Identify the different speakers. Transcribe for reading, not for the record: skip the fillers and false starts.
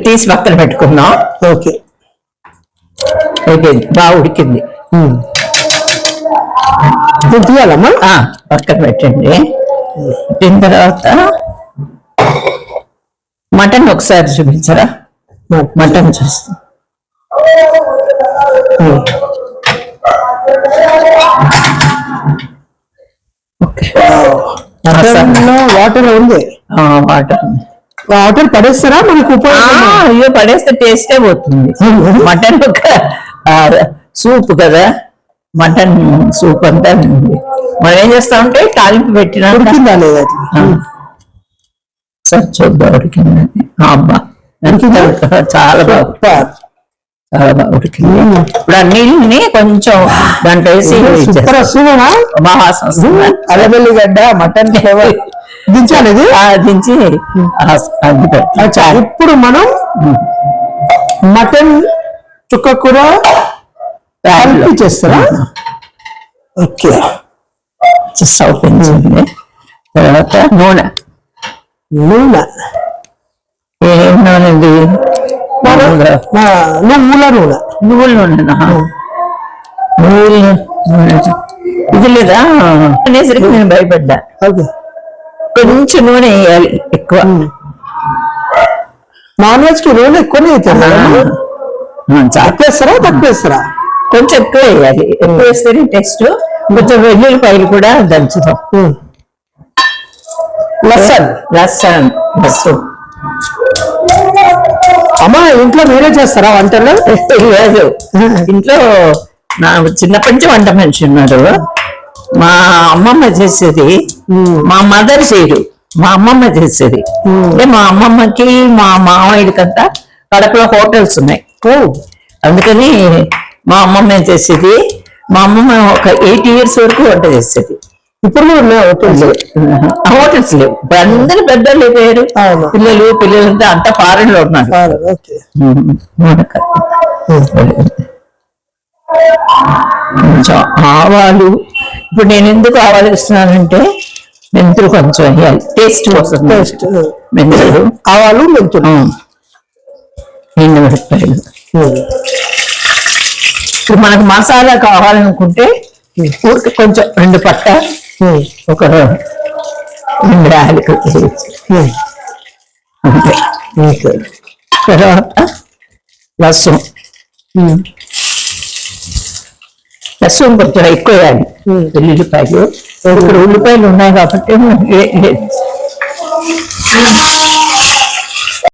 Speaker 1: తీసి పక్కన పెట్టుకున్నాం.
Speaker 2: ఓకే,
Speaker 1: అయిపోయింది, బాగా ఉడికింది.
Speaker 2: తీయాలమ్మా,
Speaker 1: పక్కన పెట్టండి. పెట్టిన తర్వాత మటన్ ఒకసారి చూపించరా? మటన్ చూస్తా.
Speaker 2: వాటర్ ఉంది, వాటర్ పడేస్తారా మనకు?
Speaker 1: అయ్యో పడేస్తే టేస్టే పోతుంది. మటన్ ఒక సూప్ కదా, మటన్ సూప్ అంతా మనం ఏం చేస్తామంటే తాలింపు పెట్టినా
Speaker 2: ఉడికిందా లేదా
Speaker 1: సార్ చూద్దాం. ఉడికిందండి, అబ్బా చాలా బాగా, చాలా బాగా ఉడికింది. ఇప్పుడు ఆ నీళ్ళని కొంచెం దాంట్లో వేసి మహాసం
Speaker 2: అలవెల్లిగడ్డ మటన్ ఫ్లేవర్ దించాలి,
Speaker 1: దించి అది పెడతాం.
Speaker 2: ఇప్పుడు మనం మటన్ చుక్క కూర చేస్తారా? ఓకే,
Speaker 1: స్టవ్ పెంచండి. తర్వాత నూనె ఏం నూనె ఇది?
Speaker 2: నువ్వుల నూనె.
Speaker 1: నువ్వుల నూనె, ఇది లేదా అనేసరికి నేను భయపడ్డా. కొంచెం నూనె వేయాలి ఎక్కువ.
Speaker 2: నాన్ వెజ్ కి నూనె ఎక్కువనే అవుతుంది. తక్కువేస్తారా తక్కువేస్తారా?
Speaker 1: కొంచెం ఎక్కువ వేయాలి, ఎక్కువ వేస్తేనే టేస్ట్. కొంచెం వెల్లుల్లిపాయలు కూడా దంచుతాం.
Speaker 2: లస్సన్
Speaker 1: లస్సన్ లస్సన్
Speaker 2: అమ్మా ఇంట్లో మీరే చేస్తారా వంటలు?
Speaker 1: లేదు, ఇంట్లో నా చిన్నప్పటి నుంచి వంట మనిషి ఉన్నారు. మా అమ్మమ్మ చేసేది, మా మదర్ చేయరు, మా అమ్మమ్మ చేసేది. అంటే మా అమ్మమ్మకి మా మామయ్యకంతా కడపలో హోటల్స్ ఉన్నాయి. అందుకని మా అమ్మమ్మ చేసేది. మా అమ్మమ్మ ఒక 8 years వరకు వంట చేసేది.
Speaker 2: ఇప్పుడు
Speaker 1: హోటల్స్ లేవు, అందరూ పెద్దలు అయిపోయారు. పిల్లలంతా అంతా ఫారెన్ లో ఉన్నారు. కొంచెం ఆవాలు, ఇప్పుడు నేను ఎందుకు ఆవాలు ఇస్తున్నానంటే మెంతులు కొంచెం వేయాలి, టేస్ట్ కోసం. మెంతులు,
Speaker 2: ఆవాలు, మెంతులు,
Speaker 1: ఎండుమిరపకాయలు. ఇప్పుడు మనకు మసాలా కావాలనుకుంటే కొంచెం 2 పట్ట, ఒక 2 యాలకులు, తర్వాత లస్సం. లస్సం కొంచెం ఎక్కువ వేయాలి. వెల్లుల్లిపాయలు, ఇక్కడ ఉల్లిపాయలు ఉన్నాయి కాబట్టి